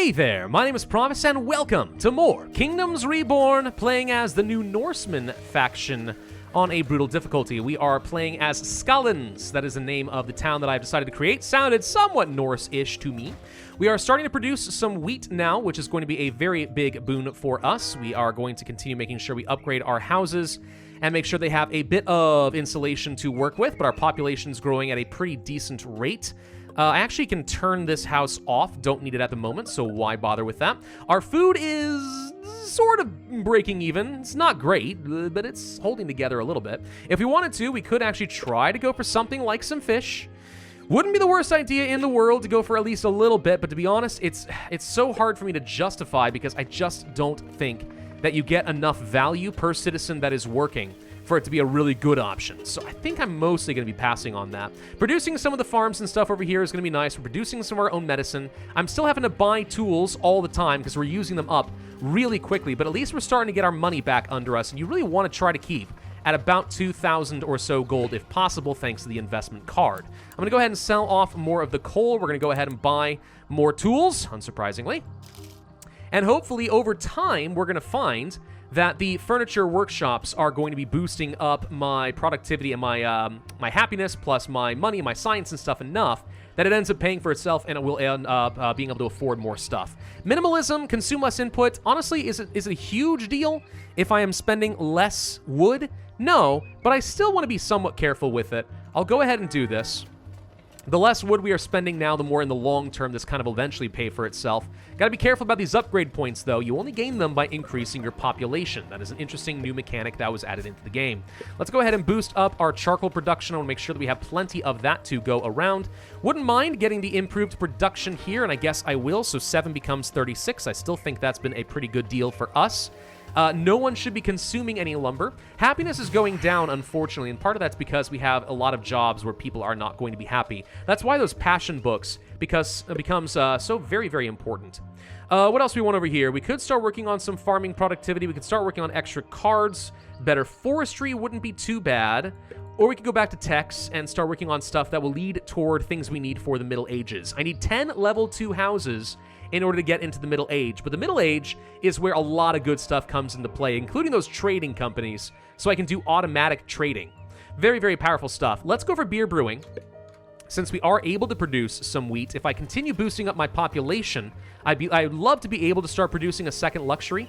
Hey there, my name is Pravus and welcome to more Kingdoms Reborn, playing as the new Norseman faction on a brutal difficulty. We are playing as Skallans, that is the name of the town that I've decided to create. Sounded somewhat Norse-ish to me. We are starting to produce some wheat now, which is going to be a very big boon for us. We are going to continue making sure we upgrade our houses and make sure they have a bit of insulation to work with, but our population is growing at a pretty decent rate. I actually can turn this house off. Don't need it at the moment, so why bother with that? Our food is sort of breaking even. It's not great, but it's holding together a little bit. If we wanted to, we could actually try to go for something like some fish. Wouldn't be the worst idea in the world to go for at least a little bit, but to be honest, it's so hard for me to justify because I just don't think that you get enough value per citizen that is working for it to be a really good option. So I think I'm mostly going to be passing on that. Producing some of the farms and stuff over here is going to be nice. We're producing some of our own medicine. I'm still having to buy tools all the time because we're using them up really quickly, but at least we're starting to get our money back under us, and you really want to try to keep at about 2,000 or so gold if possible, thanks to the investment card. I'm going to go ahead and sell off more of the coal. We're going to go ahead and buy more tools, unsurprisingly. And hopefully over time, we're going to find that the furniture workshops are going to be boosting up my productivity and my my happiness, plus my money and my science and stuff enough that it ends up paying for itself and it will end up being able to afford more stuff. Minimalism, consume less input, honestly, is it a huge deal if I am spending less wood? No, but I still want to be somewhat careful with it. I'll go ahead and do this. The less wood we are spending now, the more in the long term this kind of eventually pay for itself. Gotta be careful about these upgrade points, though. You only gain them by increasing your population. That is an interesting new mechanic that was added into the game. Let's go ahead and boost up our charcoal production. I want to make sure that we have plenty of that to go around. Wouldn't mind getting the improved production here, and I guess I will, so 7 becomes 36. I still think that's been a pretty good deal for us. No one should be consuming any lumber. Happiness is going down, unfortunately, and part of that's because we have a lot of jobs where people are not going to be happy. That's why those passion books becomes so very, very important. What else do we want over here? We could start working on some farming productivity. We could start working on extra cards. Better forestry wouldn't be too bad. Or we could go back to techs and start working on stuff that will lead toward things we need for the Middle Ages. I need 10 level 2 houses in order to get into the Middle Age. But the Middle Age is where a lot of good stuff comes into play, including those trading companies, so I can do automatic trading. Very, very powerful stuff. Let's go for beer brewing. Since we are able to produce some wheat, if I continue boosting up my population, I'd love to be able to start producing a second luxury.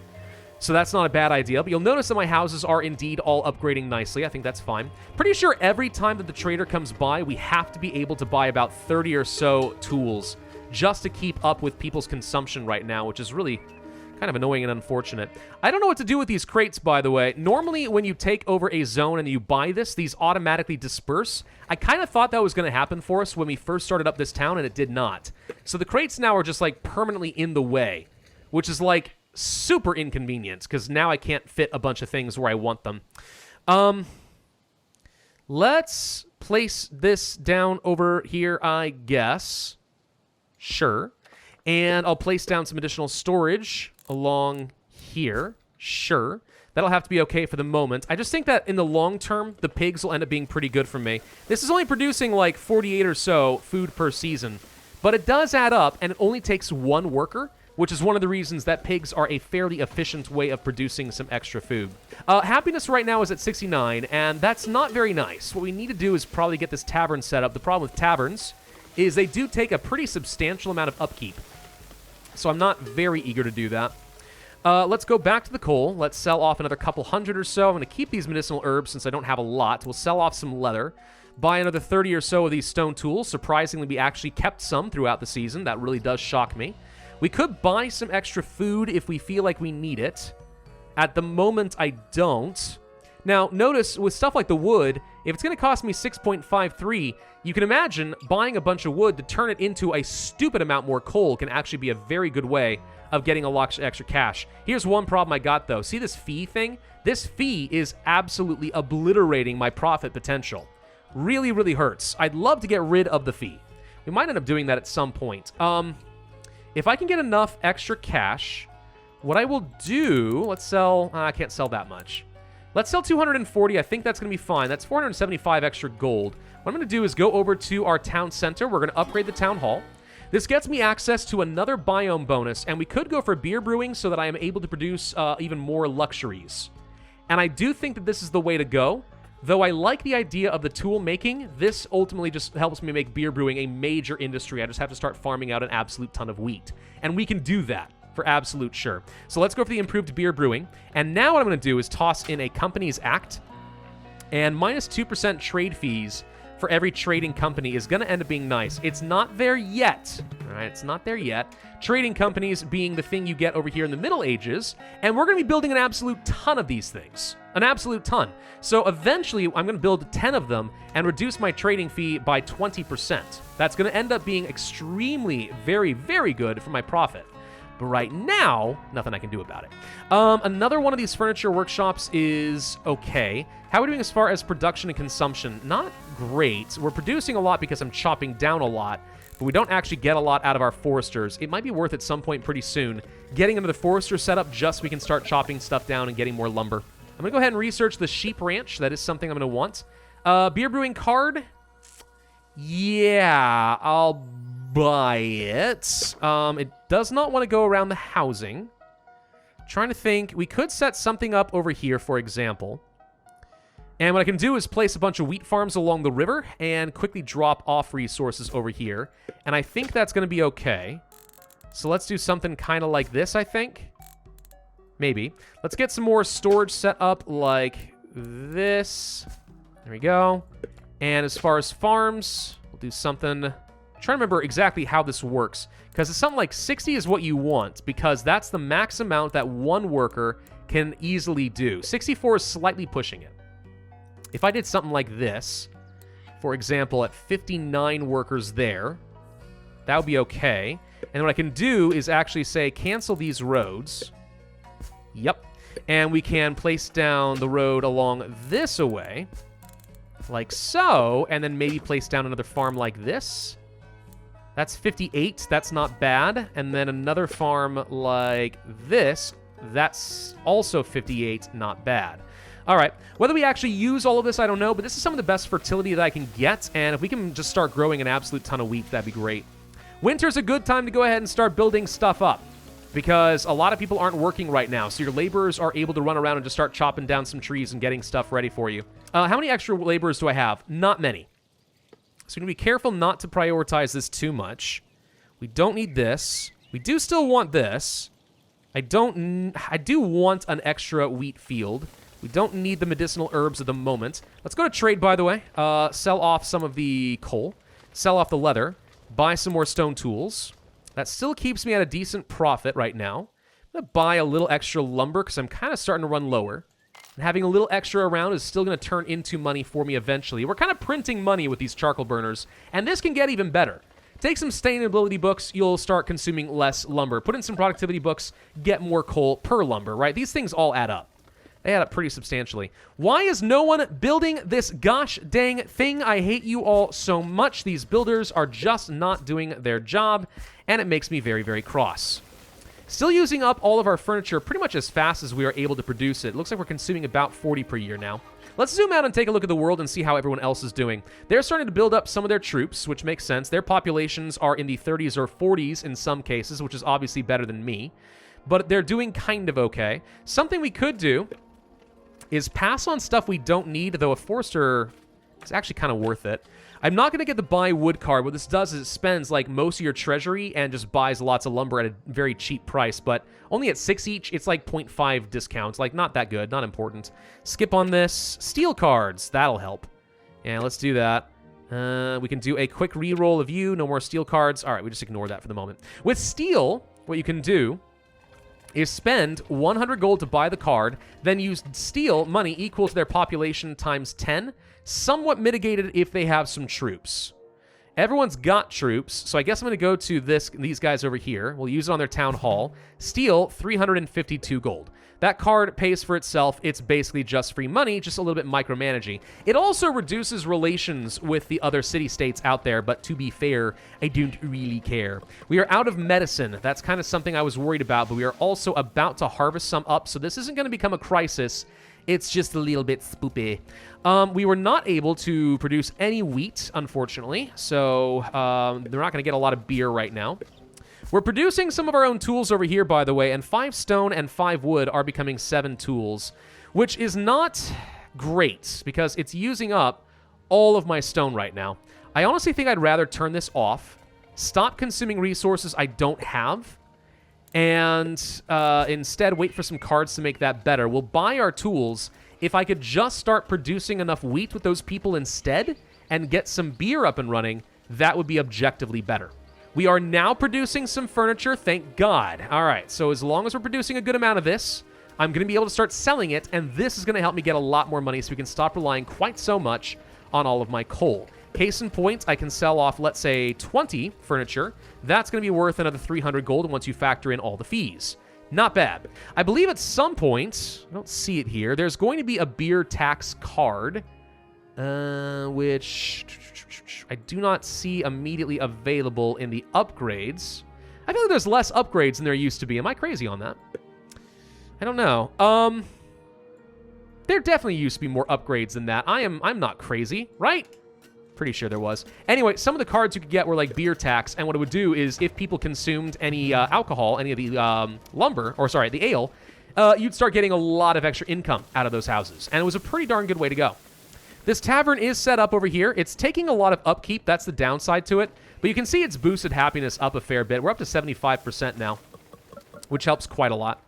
So that's not a bad idea, but you'll notice that my houses are indeed all upgrading nicely. I think that's fine. Pretty sure every time that the trader comes by, we have to be able to buy about 30 or so tools just to keep up with people's consumption right now, which is really kind of annoying and unfortunate. I don't know what to do with these crates, by the way. Normally, when you take over a zone and you buy this, these automatically disperse. I kind of thought that was going to happen for us when we first started up this town, and it did not. So the crates now are just, like, permanently in the way, which is, like, super inconvenient, because now I can't fit a bunch of things where I want them. Let's place this down over here, I guess. Sure. And I'll place down some additional storage along here. Sure. That'll have to be okay for the moment. I just think that in the long term, the pigs will end up being pretty good for me. This is only producing like 48 or so food per season, but it does add up, and it only takes one worker, which is one of the reasons that pigs are a fairly efficient way of producing some extra food. Happiness right now is at 69, and that's not very nice. What we need to do is probably get this tavern set up. The problem with taverns is they do take a pretty substantial amount of upkeep. So I'm not very eager to do that. Let's go back to the coal. Let's sell off another couple hundred or so. I'm going to keep these medicinal herbs since I don't have a lot. We'll sell off some leather. Buy another 30 or so of these stone tools. Surprisingly, we actually kept some throughout the season. That really does shock me. We could buy some extra food if we feel like we need it. At the moment, I don't. Now, notice with stuff like the wood, if it's going to cost me 6.53, you can imagine buying a bunch of wood to turn it into a stupid amount more coal can actually be a very good way of getting a lot extra cash. Here's one problem I got, though. See this fee thing? This fee is absolutely obliterating my profit potential. Really, really hurts. I'd love to get rid of the fee. We might end up doing that at some point. If I can get enough extra cash, what I will do... Let's sell... I can't sell that much. Let's sell 240. I think that's going to be fine. That's 475 extra gold. What I'm going to do is go over to our town center. We're going to upgrade the town hall. This gets me access to another biome bonus, and we could go for beer brewing so that I am able to produce even more luxuries. And I do think that this is the way to go. Though I like the idea of the tool making, this ultimately just helps me make beer brewing a major industry. I just have to start farming out an absolute ton of wheat. And we can do that for absolute sure. So let's go for the improved beer brewing. And now what I'm going to do is toss in a company's act. And minus 2% trade fees for every trading company is going to end up being nice. It's not there yet. All right, it's not there yet. Trading companies being the thing you get over here in the Middle Ages. And we're going to be building an absolute ton of these things. An absolute ton. So eventually, I'm going to build 10 of them and reduce my trading fee by 20%. That's going to end up being extremely, very, very good for my profit. But right now, nothing I can do about it. Another one of these furniture workshops is okay. How are we doing as far as production and consumption? Not great. We're producing a lot because I'm chopping down a lot, but we don't actually get a lot out of our foresters. It might be worth at some point pretty soon getting into the forester setup just so we can start chopping stuff down and getting more lumber. I'm going to go ahead and research the sheep ranch. That is something I'm going to want. Beer brewing card. Yeah, I'll buy it. It does not want to go around the housing. Trying to think. We could set something up over here, for example. And what I can do is place a bunch of wheat farms along the river and quickly drop off resources over here. And I think that's going to be okay. So let's do something kind of like this, I think. Maybe. Let's get some more storage set up like this. There we go. And as far as farms, we'll do something. I'm trying to remember exactly how this works. Because it's something like 60 is what you want. Because that's the max amount that one worker can easily do. 64 is slightly pushing it. If I did something like this, for example, at 59 workers there, that would be okay. And what I can do is actually say cancel these roads. Yep. And we can place down the road along this away, like so, and then maybe place down another farm like this. That's 58. That's not bad. And then another farm like this. That's also 58. Not bad. All right. Whether we actually use all of this, I don't know, but this is some of the best fertility that I can get, and if we can just start growing an absolute ton of wheat, that'd be great. Winter's a good time to go ahead and start building stuff up, because a lot of people aren't working right now, so your laborers are able to run around and just start chopping down some trees and getting stuff ready for you. How many extra laborers do I have? Not many. So we're going to be careful not to prioritize this too much. We don't need this. We do still want this. I do want an extra wheat field. We don't need the medicinal herbs at the moment. Let's go to trade, by the way. Sell off some of the coal. Sell off the leather. Buy some more stone tools. That still keeps me at a decent profit right now. I'm going to buy a little extra lumber because I'm kind of starting to run lower. And having a little extra around is still going to turn into money for me eventually. We're kind of printing money with these charcoal burners, and this can get even better. Take some sustainability books, you'll start consuming less lumber. Put in some productivity books, get more coal per lumber, right? These things all add up. They add up pretty substantially. Why is no one building this gosh dang thing? I hate you all so much. These builders are just not doing their job, and it makes me very, very cross. Still using up all of our furniture pretty much as fast as we are able to produce it. Looks like we're consuming about 40 per year now. Let's zoom out and take a look at the world and see how everyone else is doing. They're starting to build up some of their troops, which makes sense. Their populations are in the 30s or 40s in some cases, which is obviously better than me. But they're doing kind of okay. Something we could do is pass on stuff we don't need, though a forester is actually kind of worth it. I'm not going to get the buy wood card. What this does is it spends like most of your treasury and just buys lots of lumber at a very cheap price, but only at 6 each, it's like 0.5 discounts. Like, not that good, not important. Skip on this. Steel cards, that'll help. Yeah, let's do that. We can do a quick re-roll of you. No more steel cards. All right, we just ignore that for the moment. With steel, what you can do is spend 100 gold to buy the card, then use steel money equal to their population times 10, somewhat mitigated if they have some troops. Everyone's got troops, so I guess I'm going to go to these guys over here. We'll use it on their town hall. Steel, 352 gold. That card pays for itself. It's basically just free money, just a little bit micromanaging. It also reduces relations with the other city-states out there, but to be fair, I don't really care. We are out of medicine. That's kind of something I was worried about, but we are also about to harvest some up, so this isn't going to become a crisis It's just a little bit spoopy. We were not able to produce any wheat, unfortunately, so they're not going to get a lot of beer right now. We're producing some of our own tools over here, by the way, and 5 stone and 5 wood are becoming 7 tools, which is not great because it's using up all of my stone right now. I honestly think I'd rather turn this off, stop consuming resources I don't have, and instead wait for some cards to make that better. We'll buy our tools. If I could just start producing enough wheat with those people instead and get some beer up and running, that would be objectively better. We are now producing some furniture, thank God. All right, so as long as we're producing a good amount of this, I'm going to be able to start selling it, and this is going to help me get a lot more money so we can stop relying quite so much on all of my coal. Case in point, I can sell off, let's say, 20 furniture. That's going to be worth another 300 gold once you factor in all the fees. Not bad. I believe at some point, I don't see it here, there's going to be a beer tax card, which I do not see immediately available in the upgrades. I feel like there's less upgrades than there used to be. Am I crazy on that? I don't know. There definitely used to be more upgrades than that. I'm not crazy, right? Pretty sure there was. Anyway, some of the cards you could get were like beer tax, and what it would do is if people consumed any alcohol, any of the the ale, you'd start getting a lot of extra income out of those houses, and it was a pretty darn good way to go. This tavern is set up over here. It's taking a lot of upkeep. That's the downside to it, but you can see it's boosted happiness up a fair bit. We're up to 75% now, which helps quite a lot.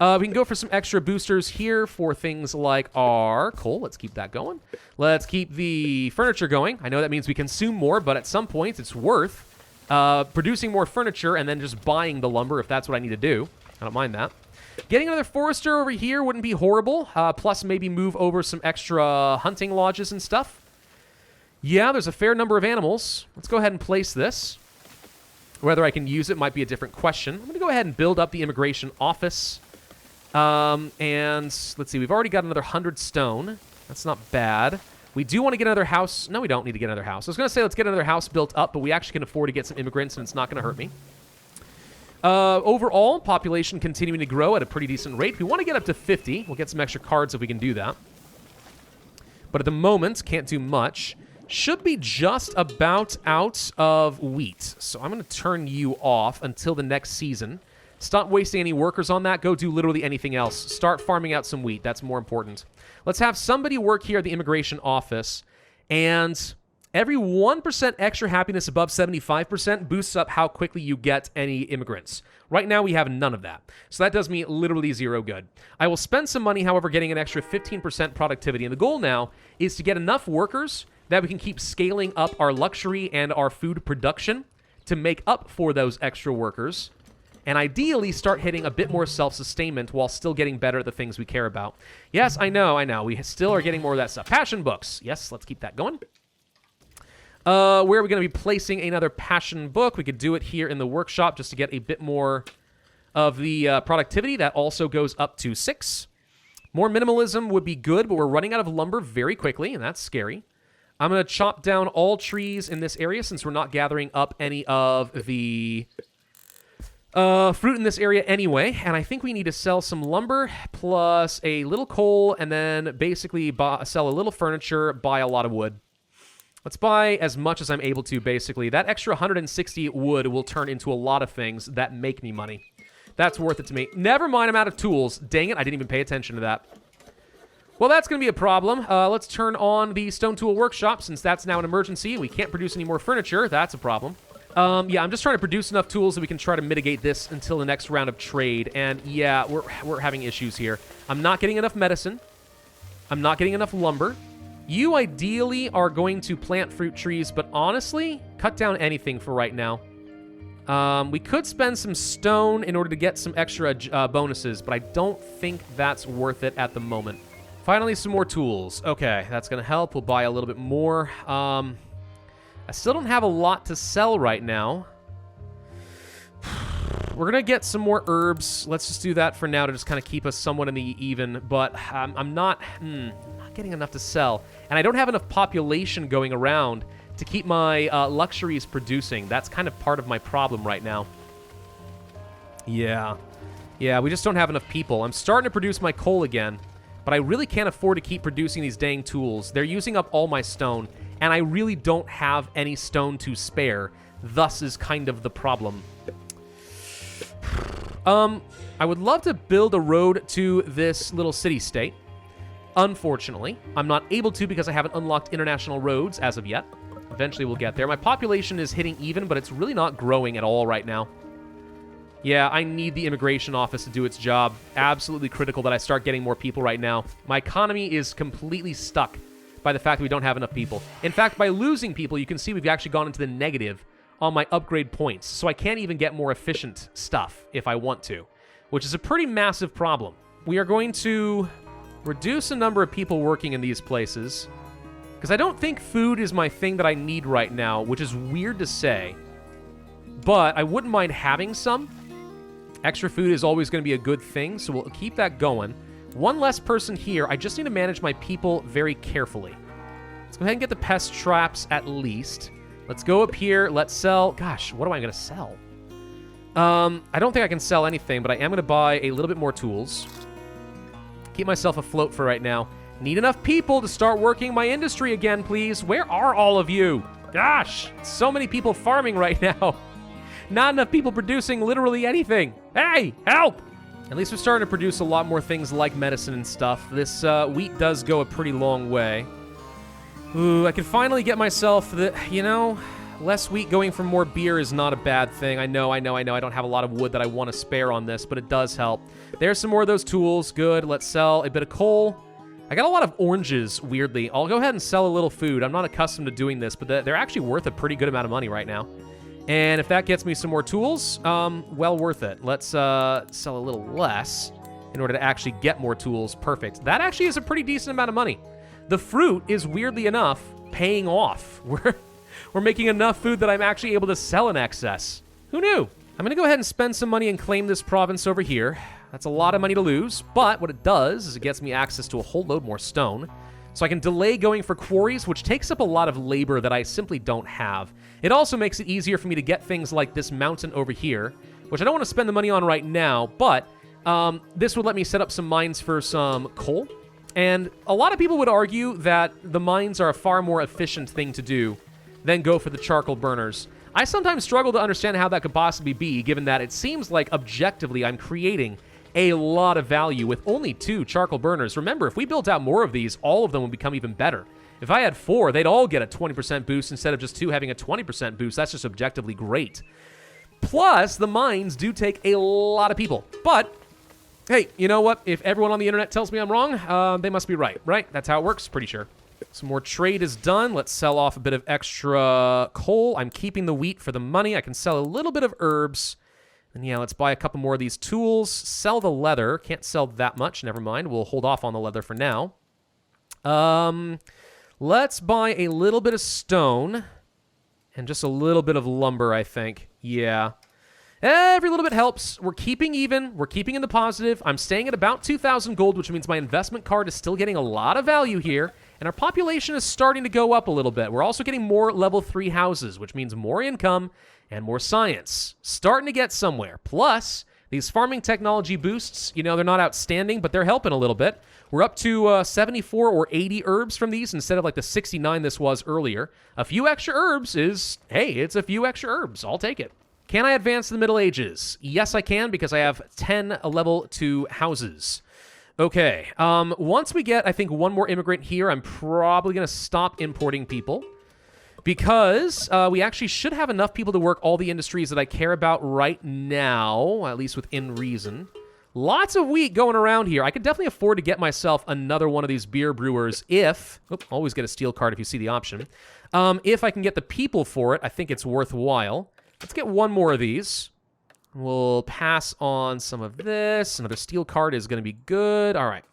We can go for some extra boosters here for things like our coal. Let's keep that going. Let's keep the furniture going. I know that means we consume more, but at some point it's worth producing more furniture and then just buying the lumber if that's what I need to do. I don't mind that. Getting another forester over here wouldn't be horrible. Plus maybe move over some extra hunting lodges and stuff. Yeah, there's a fair number of animals. Let's go ahead and place this. Whether I can use it might be a different question. I'm going to go ahead and build up the immigration office. And let's see, we've already got another 100 stone. That's not bad. We do want to get another house. No, we don't need to get another house. I was going to say let's get another house built up, but we actually can afford to get some immigrants, and it's not going to hurt me. Overall, population continuing to grow at a pretty decent rate. We want to get up to 50. We'll get some extra cards if we can do that. But at the moment, can't do much. Should be just about out of wheat. So I'm going to turn you off until the next season. Stop wasting any workers on that. Go do literally anything else. Start farming out some wheat. That's more important. Let's have somebody work here at the immigration office. And every 1% extra happiness above 75% boosts up how quickly you get any immigrants. Right now, we have none of that. So that does me literally zero good. I will spend some money, however, getting an extra 15% productivity. And the goal now is to get enough workers that we can keep scaling up our luxury and our food production to make up for those extra workers. And ideally start hitting a bit more self-sustainment while still getting better at the things we care about. Yes, I know. We still are getting more of that stuff. Passion books. Yes, let's keep that going. Where are we going to be placing another passion book? We could do it here in the workshop just to get a bit more of the productivity. That also goes up to 6. More minimalism would be good, but we're running out of lumber very quickly, and that's scary. I'm going to chop down all trees in this area since we're not gathering up any of the fruit in this area anyway, and I think we need to sell some lumber plus a little coal and then basically sell a little furniture, buy a lot of wood. Let's buy as much as I'm able to, basically. That extra 160 wood will turn into a lot of things that make me money. That's worth it to me. Never mind, I'm out of tools. Dang it, I didn't even pay attention to that. Well, that's going to be a problem. Let's turn on the stone tool workshop since that's now an emergency. We can't produce any more furniture. That's a problem. Yeah, I'm just trying to produce enough tools that we can try to mitigate this until the next round of trade. And yeah, we're having issues here. I'm not getting enough medicine. I'm not getting enough lumber. You ideally are going to plant fruit trees, but honestly, cut down anything for right now. We could spend some stone in order to get some extra bonuses, but I don't think that's worth it at the moment. Finally, some more tools. Okay, that's going to help. We'll buy a little bit more. I still don't have a lot to sell right now. We're going to get some more herbs. Let's just do that for now to just kind of keep us somewhat in the even. But I'm not getting enough to sell. And I don't have enough population going around to keep my luxuries producing. That's kind of part of my problem right now. Yeah, we just don't have enough people. I'm starting to produce my coal again. but I really can't afford to keep producing these dang tools. They're using up all my stone, and I really don't have any stone to spare. Thus is kind of the problem. I would love to build a road to this little city-state. Unfortunately, I'm not able to because I haven't unlocked international roads as of yet. Eventually we'll get there. My population is hitting even, but it's really not growing at all right now. Yeah, I need the immigration office to do its job. Absolutely critical that I start getting more people right now. My economy is completely stuck by the fact that we don't have enough people. In fact, by losing people, you can see we've actually gone into the negative on my upgrade points, so I can't even get more efficient stuff if I want to, which is a pretty massive problem. We are going to reduce the number of people working in these places, because I don't think food is my thing that I need right now, which is weird to say, but I wouldn't mind having some. Extra food is always going to be a good thing, so we'll keep that going. One less person here. I just need to manage my people very carefully. Let's go ahead and get the pest traps at least. Let's go up here. Let's sell. Gosh, what am I going to sell? I don't think I can sell anything, but I am going to buy a little bit more tools. Keep myself afloat for right now. Need enough people to start working my industry again, please. Where are all of you? Gosh, so many people farming right now. Not enough people producing literally anything. Hey, help! At least we're starting to produce a lot more things like medicine and stuff. This wheat does go a pretty long way. Ooh, I can finally get myself the, less wheat going for more beer is not a bad thing. I know. I don't have a lot of wood that I want to spare on this, but it does help. There's some more of those tools. Good. Let's sell a bit of coal. I got a lot of oranges, weirdly. I'll go ahead and sell a little food. I'm not accustomed to doing this, but they're actually worth a pretty good amount of money right now. And if that gets me some more tools, well worth it. Let's sell a little less in order to actually get more tools. Perfect. That actually is a pretty decent amount of money. The fruit is, weirdly enough, paying off. We're making enough food that I'm actually able to sell in excess. Who knew? I'm going to go ahead and spend some money and claim this province over here. That's a lot of money to lose, but what it does is it gets me access to a whole load more stone. So I can delay going for quarries, which takes up a lot of labor that I simply don't have. It also makes it easier for me to get things like this mountain over here, which I don't want to spend the money on right now, but this would let me set up some mines for some coal. And a lot of people would argue that the mines are a far more efficient thing to do than go for the charcoal burners. I sometimes struggle to understand how that could possibly be, given that it seems like objectively I'm creating a lot of value with only 2 charcoal burners. Remember, if we built out more of these, all of them would become even better. If I had 4, they'd all get a 20% boost instead of just 2 having a 20% boost. That's just objectively great. Plus, the mines do take a lot of people. But, hey, you know what? If everyone on the internet tells me I'm wrong, they must be right? That's how it works, pretty sure. Some more trade is done. Let's sell off a bit of extra coal. I'm keeping the wheat for the money. I can sell a little bit of herbs. And yeah, let's buy a couple more of these tools. Sell the leather. Can't sell that much. Never mind. We'll hold off on the leather for now. Let's buy a little bit of stone. And just a little bit of lumber, I think. Yeah. Every little bit helps. We're keeping even. We're keeping in the positive. I'm staying at about 2,000 gold, which means my investment card is still getting a lot of value here. And our population is starting to go up a little bit. We're also getting more level 3 houses, which means more income and more science. Starting to get somewhere. Plus, these farming technology boosts, they're not outstanding, but they're helping a little bit. We're up to 74 or 80 herbs from these instead of like the 69 this was earlier. A few extra herbs is, hey, it's a few extra herbs. I'll take it. Can I advance to the Middle Ages? Yes, I can, because I have 10 level 2 houses. Okay, once we get, I think, one more immigrant here, I'm probably going to stop importing people. Because we actually should have enough people to work all the industries that I care about right now, at least within reason. Lots of wheat going around here. I could definitely afford to get myself another one of these beer brewers if... always get a steel card if you see the option. If I can get the people for it, I think it's worthwhile. Let's get one more of these. We'll pass on some of this. Another steel card is going to be good. All right.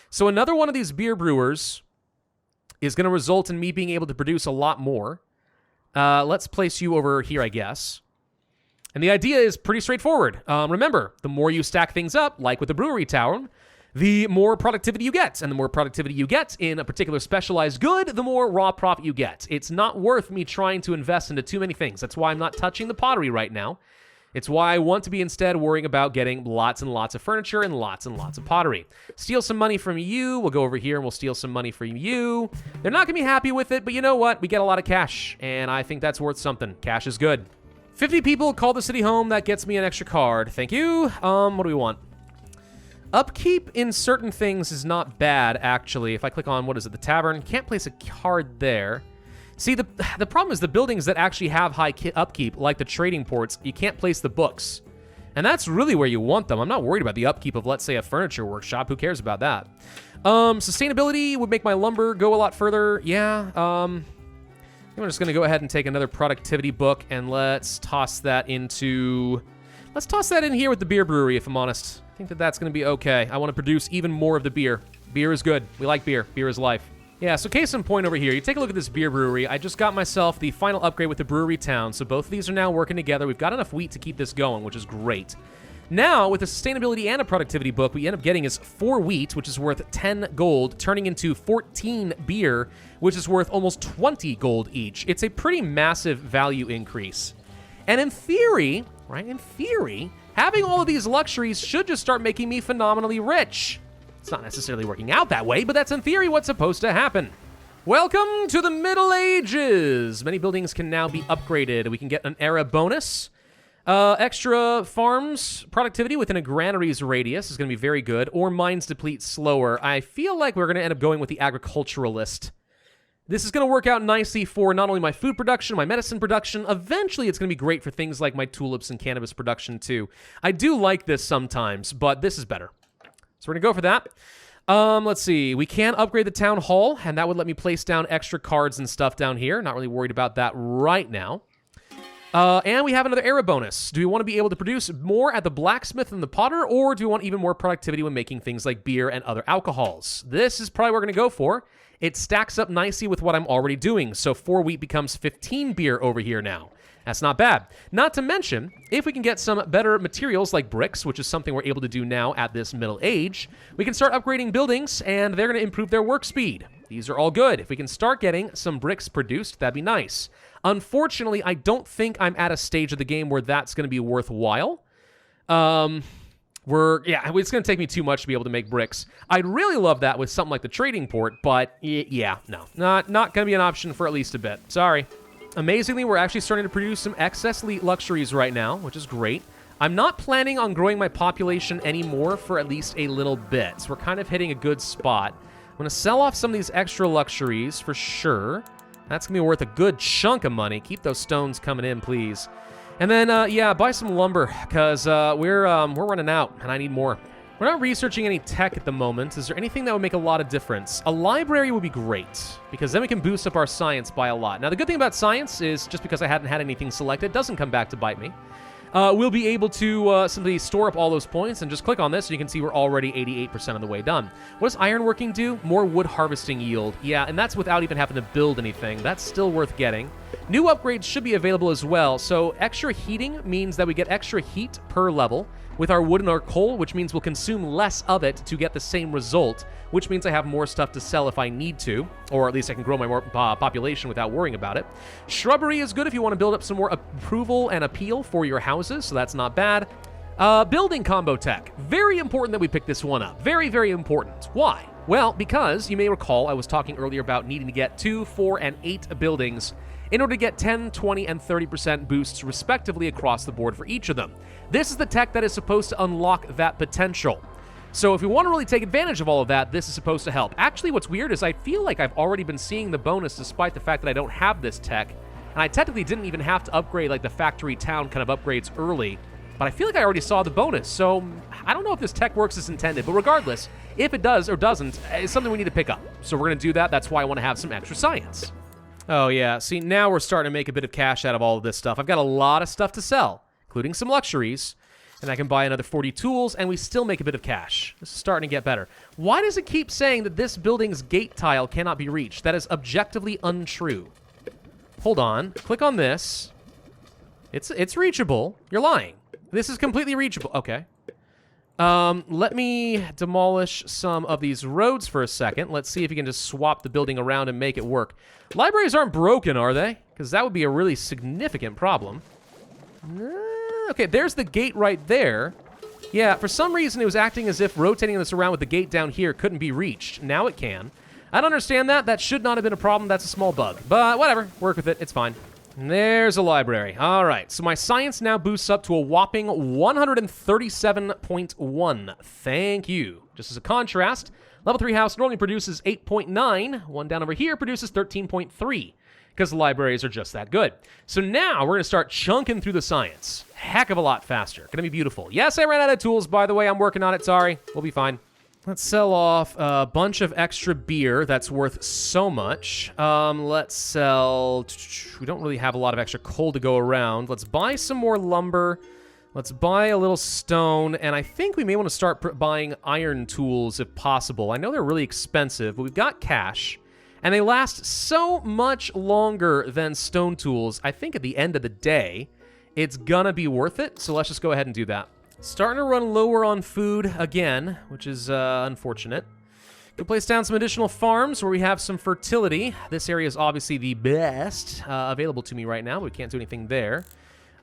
So another one of these beer brewers is going to result in me being able to produce a lot more. Let's place you over here, I guess. And the idea is pretty straightforward. Remember, the more you stack things up, like with the brewery town, the more productivity you get. And the more productivity you get in a particular specialized good, the more raw profit you get. It's not worth me trying to invest into too many things. That's why I'm not touching the pottery right now. It's why I want to be instead worrying about getting lots and lots of furniture and lots of pottery. Steal some money from you. We'll go over here and we'll steal some money from you. They're not going to be happy with it, but you know what? We get a lot of cash, and I think that's worth something. Cash is good. 50 people call the city home. That gets me an extra card. Thank you. What do we want? Upkeep in certain things is not bad, actually. If I click on, what is it, the tavern, can't place a card there. See, the problem is the buildings that actually have high upkeep, like the trading ports, you can't place the books. And that's really where you want them. I'm not worried about the upkeep of, let's say, a furniture workshop. Who cares about that? Sustainability would make my lumber go a lot further. Yeah, I'm just going to go ahead and take another productivity book, and let's toss that into... Let's toss that in here with the beer brewery, if I'm honest. I think that that's going to be okay. I want to produce even more of the beer. Beer is good. We like beer. Beer is life. Yeah, so case in point over here, you take a look at this beer brewery. I just got myself the final upgrade with the brewery town, so both of these are now working together. We've got enough wheat to keep this going, which is great. Now, with a sustainability and a productivity book, we end up getting is 4 wheat, which is worth 10 gold, turning into 14 beer, which is worth almost 20 gold each. It's a pretty massive value increase. And in theory, right, in theory, having all of these luxuries should just start making me phenomenally rich. It's not necessarily working out that way, but that's in theory what's supposed to happen. Welcome to the Middle Ages. Many buildings can now be upgraded. We can get an era bonus. Extra farms productivity within a granary's radius is going to be very good, or mines deplete slower. I feel like we're going to end up going with the agriculturalist. This is going to work out nicely for not only my food production, my medicine production. Eventually, it's going to be great for things like my tulips and cannabis production, too. I do like this sometimes, but this is better. So we're going to go for that. Let's see. We can upgrade the town hall, and that would let me place down extra cards and stuff down here. Not really worried about that right now. And we have another era bonus. Do we want to be able to produce more at the blacksmith and the potter, or do we want even more productivity when making things like beer and other alcohols? This is probably what we're going to go for. It stacks up nicely with what I'm already doing, so 4 wheat becomes 15 beer over here now. That's not bad. Not to mention, if we can get some better materials like bricks, which is something we're able to do now at this middle age, we can start upgrading buildings, and they're going to improve their work speed. These are all good. If we can start getting some bricks produced, that'd be nice. Unfortunately, I don't think I'm at a stage of the game where that's going to be worthwhile. It's going to take me too much to be able to make bricks. I'd really love that with something like the trading port, but yeah, no. Not going to be an option for at least a bit. Sorry. Amazingly, we're actually starting to produce some excess luxuries right now, which is great. I'm not planning on growing my population anymore for at least a little bit. So we're kind of hitting a good spot. I'm going to sell off some of these extra luxuries for sure. That's going to be worth a good chunk of money. Keep those stones coming in, please. And then, buy some lumber, because we're running out, and I need more. We're not researching any tech at the moment. Is there anything that would make a lot of difference? A library would be great, because then we can boost up our science by a lot. Now, the good thing about science is, just because I hadn't had anything selected, it doesn't come back to bite me. We'll be able to simply store up all those points and just click on this, and you can see we're already 88% of the way done. What does ironworking do? More wood harvesting yield. Yeah, and that's without even having to build anything. That's still worth getting. New upgrades should be available as well. So extra heating means that we get extra heat per level with our wood and our coal, which means we'll consume less of it to get the same result, which means I have more stuff to sell if I need to, or at least I can grow my population without worrying about it. Shrubbery is good if you want to build up some more approval and appeal for your houses, so that's not bad. Building combo tech. Very important that we pick this one up. Very, very important. Why? Well, because you may recall I was talking earlier about needing to get 2, 4, and 8 buildings in order to get 10, 20, and 30% boosts respectively across the board for each of them. This is the tech that is supposed to unlock that potential. So if we want to really take advantage of all of that, this is supposed to help. Actually, what's weird is I feel like I've already been seeing the bonus despite the fact that I don't have this tech, and I technically didn't even have to upgrade like the factory town kind of upgrades early, but I feel like I already saw the bonus, so I don't know if this tech works as intended, but regardless, if it does or doesn't, it's something we need to pick up. So we're going to do that. That's why I want to have some extra science. Oh yeah, see, now we're starting to make a bit of cash out of all of this stuff. I've got a lot of stuff to sell, including some luxuries, and I can buy another 40 tools, and we still make a bit of cash. This is starting to get better. Why does it keep saying that this building's gate tile cannot be reached? That is objectively untrue. Hold on. Click on this. It's reachable. You're lying. This is completely reachable. Okay. Let me demolish some of these roads for a second. Let's see if you can just swap the building around and make it work. Libraries aren't broken, are they? Because that would be a really significant problem. Okay, there's the gate right there. Yeah, for some reason it was acting as if rotating this around with the gate down here couldn't be reached. Now it can. I don't understand that. That should not have been a problem. That's a small bug. But whatever. Work with it. It's fine. And there's a library. All right. So my science now boosts up to a whopping 137.1. Thank you. Just as a contrast, level 3 house normally produces 8.9. One down over here produces 13.3. Because the libraries are just that good. So now we're going to start chunking through the science. Heck of a lot faster. Going to be beautiful. Yes, I ran out of tools, by the way. I'm working on it. Sorry. We'll be fine. Let's sell off a bunch of extra beer. That's worth so much. Let's sell... We don't really have a lot of extra coal to go around. Let's buy some more lumber. Let's buy a little stone. And I think we may want to start buying iron tools if possible. I know they're really expensive, but we've got cash. And they last so much longer than stone tools. I think at the end of the day, it's gonna be worth it. So let's just go ahead and do that. Starting to run lower on food again, which is unfortunate. Could place down some additional farms where we have some fertility. This area is obviously the best available to me right now. We can't do anything there.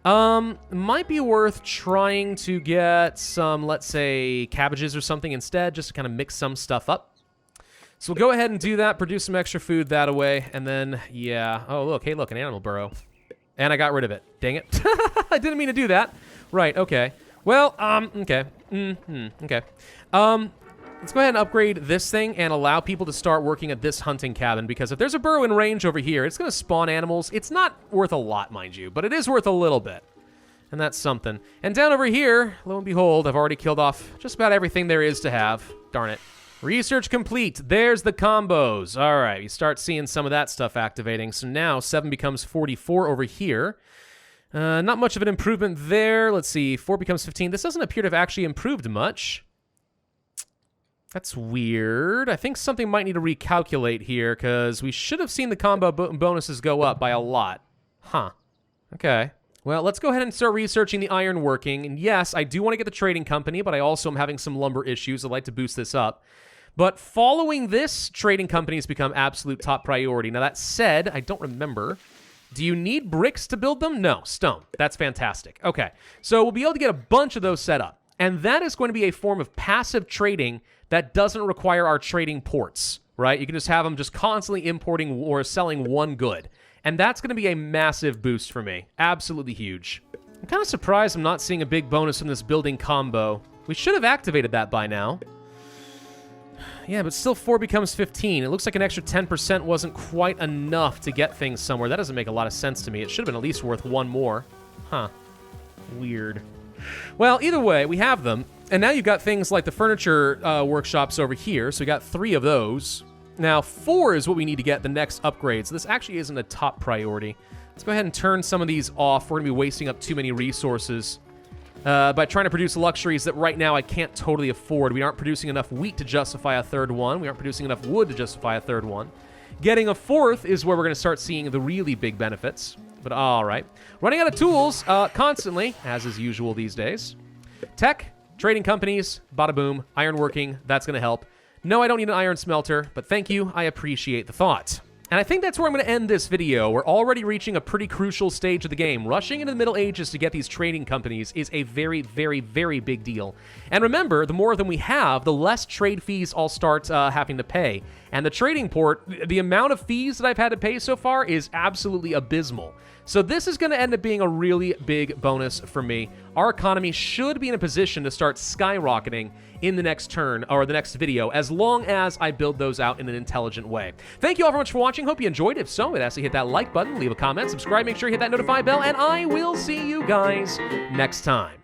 Might be worth trying to get some, let's say, cabbages or something instead, just to kind of mix some stuff up. So we'll go ahead and do that, produce some extra food that away, and then, yeah. Oh, look, hey, look, an animal burrow. And I got rid of it. Dang it. I didn't mean to do that. Right, okay. Well, okay. Okay. Let's go ahead and upgrade this thing and allow people to start working at this hunting cabin, because if there's a burrow in range over here, it's going to spawn animals. It's not worth a lot, mind you, but it is worth a little bit. And that's something. And down over here, lo and behold, I've already killed off just about everything there is to have. Darn it. Research complete. There's the combos. All right, you start seeing some of that stuff activating. So now 7 becomes 44 over here. Not much of an improvement there. Let's see, 4 becomes 15. This doesn't appear to have actually improved much. That's weird. I think something might need to recalculate here, because we should have seen the combo bonuses go up by a lot. Huh. Okay. Well, let's go ahead and start researching the iron working. And yes, I do want to get the trading company, but I also am having some lumber issues. I'd like to boost this up. But following this, trading companies become absolute top priority. Now, that said, I don't remember... Do you need bricks to build them? No, stone. That's fantastic. Okay, so we'll be able to get a bunch of those set up. And that is going to be a form of passive trading that doesn't require our trading ports, right? You can just have them just constantly importing or selling one good. And that's going to be a massive boost for me. Absolutely huge. I'm kind of surprised I'm not seeing a big bonus from this building combo. We should have activated that by now. Yeah, but still 4 becomes 15. It looks like an extra 10% wasn't quite enough to get things somewhere. That doesn't make a lot of sense to me. It should have been at least worth 1 more. Huh. Weird. Well, either way, we have them. And now you've got things like the furniture workshops over here. So we got 3 of those. Now, 4 is what we need to get the next upgrade. So this actually isn't a top priority. Let's go ahead and turn some of these off. We're going to be wasting up too many resources. By trying to produce luxuries that right now I can't totally afford. We aren't producing enough wheat to justify a 3rd one. We aren't producing enough wood to justify a 3rd one. Getting a 4th is where we're going to start seeing the really big benefits. But all right. Running out of tools constantly, as is usual these days. Tech, trading companies, bada boom, ironworking, that's going to help. No, I don't need an iron smelter, but thank you. I appreciate the thought. And I think that's where I'm going to end this video. We're already reaching a pretty crucial stage of the game. Rushing into the Middle Ages to get these trading companies is a very, very, very big deal. And remember, the more of them we have, the less trade fees I'll start having to pay. And the trading port, the amount of fees that I've had to pay so far is absolutely abysmal. So this is going to end up being a really big bonus for me. Our economy should be in a position to start skyrocketing in the next turn, or the next video, as long as I build those out in an intelligent way. Thank you all very much for watching. Hope you enjoyed. If so, ask you to hit that like button, leave a comment, subscribe, make sure you hit that notify bell, and I will see you guys next time.